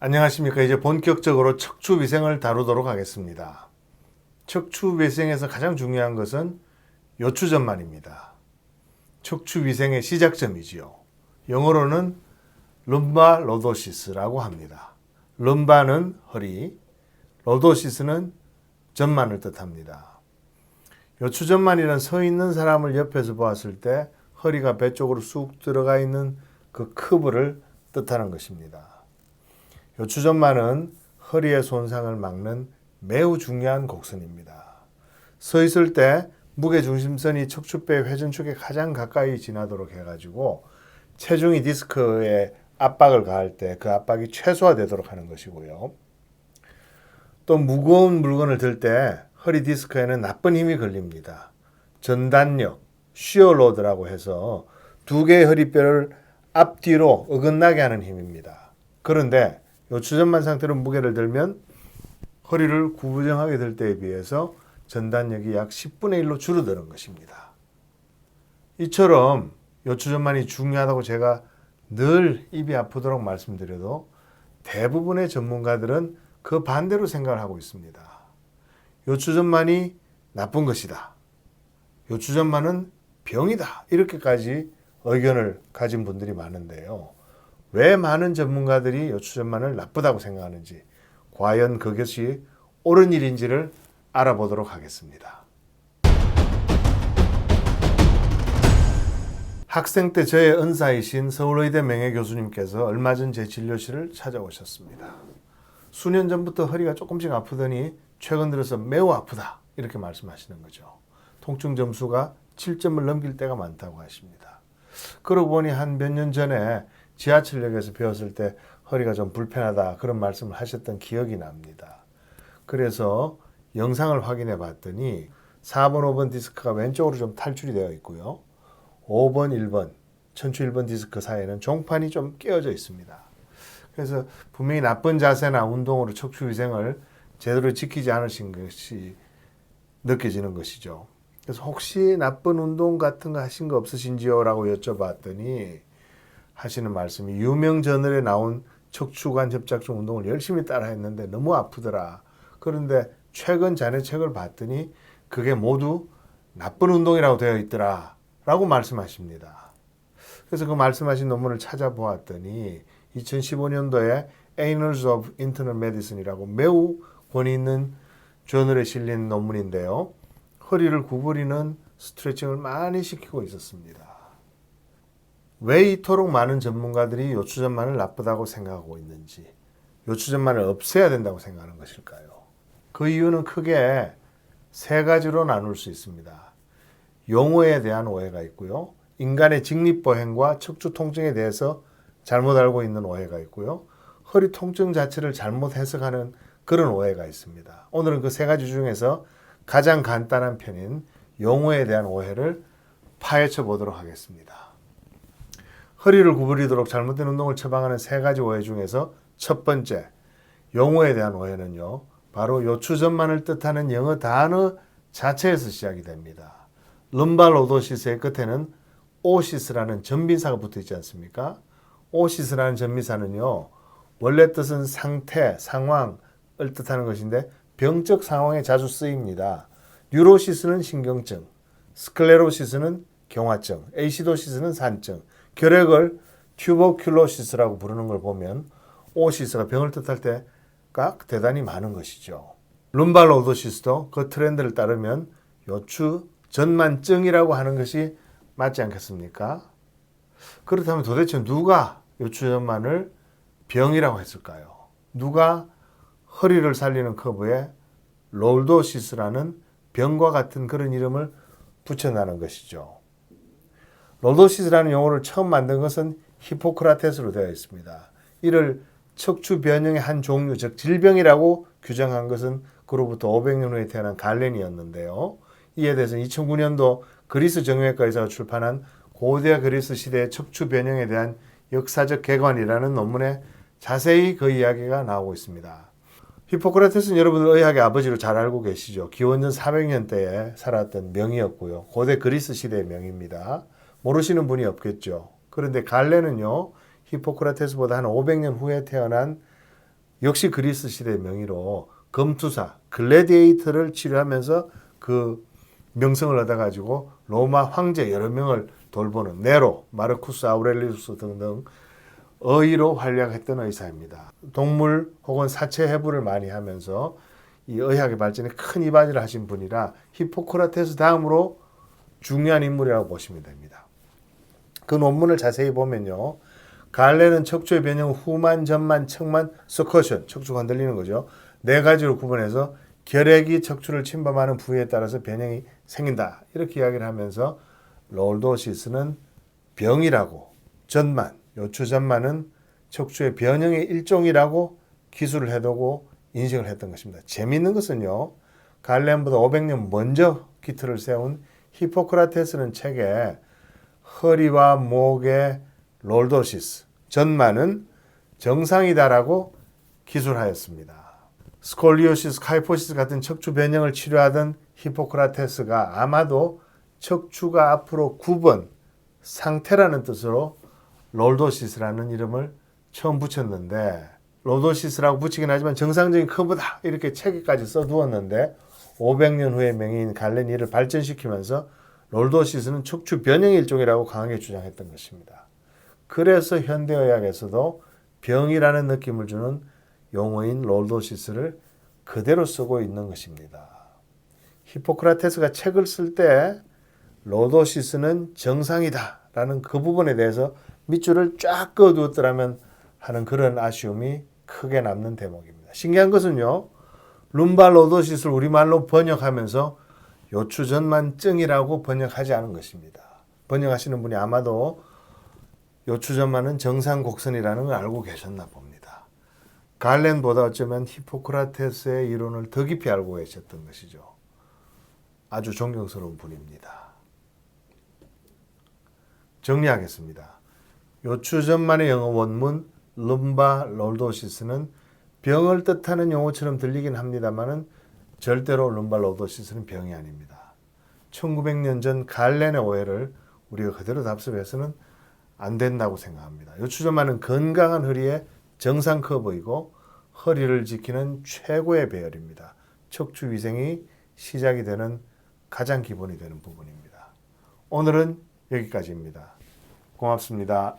안녕하십니까. 이제 본격적으로 척추위생을 다루도록 하겠습니다. 척추위생에서 가장 중요한 것은 요추전만입니다. 척추위생의 시작점이지요. 영어로는 lumbar lordosis라고 합니다. lumbar는 허리, lordosis는 전만을 뜻합니다. 요추전만이란 서 있는 사람을 옆에서 보았을 때 허리가 배 쪽으로 쑥 들어가 있는 그 커브를 뜻하는 것입니다. 요추전만은 허리의 손상을 막는 매우 중요한 곡선입니다. 서 있을 때 무게중심선이 척추뼈의 회전축에 가장 가까이 지나도록 해가지고 체중이 디스크에 압박을 가할 때 그 압박이 최소화되도록 하는 것이고요. 또 무거운 물건을 들 때 허리 디스크에는 나쁜 힘이 걸립니다. 전단력, 쉬어로드라고 해서 두 개의 허리뼈를 앞뒤로 어긋나게 하는 힘입니다. 그런데 요추전만 상태로 무게를 들면 허리를 구부정하게 들 때에 비해서 전단력이 약 10분의 1로 줄어드는 것입니다. 이처럼 요추전만이 중요하다고 제가 늘 입이 아프도록 말씀드려도 대부분의 전문가들은 그 반대로 생각을 하고 있습니다. 요추전만이 나쁜 것이다. 요추전만은 병이다. 이렇게까지 의견을 가진 분들이 많은데요. 왜 많은 전문가들이 요추전만을 나쁘다고 생각하는지, 과연 그것이 옳은 일인지를 알아보도록 하겠습니다. 학생 때 저의 은사이신 서울의대 명예교수님께서 얼마 전 제 진료실을 찾아오셨습니다. 수년 전부터 허리가 조금씩 아프더니 최근 들어서 매우 아프다 이렇게 말씀하시는 거죠. 통증 점수가 7점을 넘길 때가 많다고 하십니다. 그러고 보니 한 몇 년 전에 지하철역에서 배웠을 때 허리가 좀 불편하다 그런 말씀을 하셨던 기억이 납니다. 그래서 영상을 확인해 봤더니 4번, 5번 디스크가 왼쪽으로 좀 탈출이 되어 있고요. 5번, 1번, 천추 1번 디스크 사이에는 종판이 좀 끼어져 있습니다. 그래서 분명히 나쁜 자세나 운동으로 척추위생을 제대로 지키지 않으신 것이 느껴지는 것이죠. 그래서 혹시 나쁜 운동 같은 거 하신 거 없으신지요? 라고 여쭤봤더니 하시는 말씀이 유명 저널에 나온 척추관 협착증 운동을 열심히 따라 했는데 너무 아프더라. 그런데 최근 자네 책을 봤더니 그게 모두 나쁜 운동이라고 되어 있더라. 라고 말씀하십니다. 그래서 그 말씀하신 논문을 찾아보았더니 2015년도에 Annals of Internal Medicine이라고 매우 권위 있는 저널에 실린 논문인데요. 허리를 구부리는 스트레칭을 많이 시키고 있었습니다. 왜 이토록 많은 전문가들이 요추전만을 나쁘다고 생각하고 있는지, 요추전만을 없애야 된다고 생각하는 것일까요? 그 이유는 크게 세 가지로 나눌 수 있습니다. 용어에 대한 오해가 있고요. 인간의 직립보행과 척추 통증에 대해서 잘못 알고 있는 오해가 있고요. 허리 통증 자체를 잘못 해석하는 그런 오해가 있습니다. 오늘은 그 세 가지 중에서 가장 간단한 편인 용어에 대한 오해를 파헤쳐 보도록 하겠습니다. 허리를 구부리도록 잘못된 운동을 처방하는 세 가지 오해 중에서 첫 번째, 용어에 대한 오해는요. 바로 요추전만을 뜻하는 영어 단어 자체에서 시작이 됩니다. lumbar lordosis의 끝에는 오시스라는 전비사가 붙어 있지 않습니까? 오시스라는 전비사는요. 원래 뜻은 상태, 상황을 뜻하는 것인데 병적 상황에 자주 쓰입니다. 뉴로시스는 신경증, 스클레로시스는 경화증, 에이시도시스는 산증, 결핵을 튜버큘로시스라고 부르는 걸 보면 오시스가 병을 뜻할 때가 대단히 많은 것이죠. lumbar lordosis도 그 트렌드를 따르면 요추전만증이라고 하는 것이 맞지 않겠습니까? 그렇다면 도대체 누가 요추전만을 병이라고 했을까요? 누가 허리를 살리는 커브에 롤도시스라는 병과 같은 그런 이름을 붙여나는 것이죠. 롤도시스라는 용어를 처음 만든 것은 히포크라테스로 되어 있습니다. 이를 척추 변형의 한 종류, 즉 질병이라고 규정한 것은 그로부터 500년 후에 태어난 갈렌이었는데요. 이에 대해서는 2009년도 그리스 정형외과 의사가 출판한 고대 그리스 시대의 척추 변형에 대한 역사적 개관이라는 논문에 자세히 그 이야기가 나오고 있습니다. 히포크라테스는 여러분들 의학의 아버지로 잘 알고 계시죠. 기원전 400년대에 살았던 명이었고요. 고대 그리스 시대의 명입니다. 모르시는 분이 없겠죠. 그런데 갈레는요. 히포크라테스보다 한 500년 후에 태어난 역시 그리스 시대 명의로 검투사 글래디에이터를 치료하면서 그 명성을 얻어가지고 로마 황제 여러 명을 돌보는 네로, 마르쿠스 아우렐리우스 등등 의의로 활약했던 의사입니다. 동물 혹은 사체 해부를 많이 하면서 이 의학의 발전에 큰 이바지를 하신 분이라 히포크라테스 다음으로 중요한 인물이라고 보시면 됩니다. 그 논문을 자세히 보면요. 갈레는 척추의 변형 후만, 전만, 척만, 서커션, 척추가 흔들리는 거죠. 네 가지로 구분해서 결핵이 척추를 침범하는 부위에 따라서 변형이 생긴다. 이렇게 이야기를 하면서 롤도시스는 병이라고, 전만, 요추전만은 척추의 변형의 일종이라고 기술을 해두고 인식을 했던 것입니다. 재미있는 것은요. 갈렌보다 500년 먼저 기틀을 세운 히포크라테스는 책에 허리와 목의 롤도시스, 전만은 정상이다라고 기술하였습니다. 스콜리오시스, 카이포시스 같은 척추 변형을 치료하던 히포크라테스가 아마도 척추가 앞으로 9번 상태라는 뜻으로 롤도시스라는 이름을 처음 붙였는데 롤도시스라고 붙이긴 하지만 정상적인 커브다 이렇게 책에까지 써두었는데 500년 후에 명의인 갈렌이 이를 발전시키면서 롤도시스는 척추 변형의 일종이라고 강하게 주장했던 것입니다. 그래서 현대의학에서도 병이라는 느낌을 주는 용어인 롤도시스를 그대로 쓰고 있는 것입니다. 히포크라테스가 책을 쓸 때 롤도시스는 정상이다 라는 그 부분에 대해서 밑줄을 쫙 그어두었더라면 하는 그런 아쉬움이 크게 남는 대목입니다. 신기한 것은요. 룸바 롤도시스를 우리말로 번역하면서 요추전만증이라고 번역하지 않은 것입니다. 번역하시는 분이 아마도 요추전만은 정상곡선이라는 걸 알고 계셨나 봅니다. 갈렌보다 어쩌면 히포크라테스의 이론을 더 깊이 알고 계셨던 것이죠. 아주 존경스러운 분입니다. 정리하겠습니다. 요추전만의 영어 원문 룸바 롤도시스는 병을 뜻하는 용어처럼 들리긴 합니다만은 절대로 룸바 롤도시스는 병이 아닙니다. 1900년 전 갈렌의 오해를 우리가 그대로 답습해서는 안 된다고 생각합니다. 요추전만은 건강한 허리의 정상 커브이고 허리를 지키는 최고의 배열입니다. 척추 위생이 시작이 되는 가장 기본이 되는 부분입니다. 오늘은 여기까지입니다. 고맙습니다.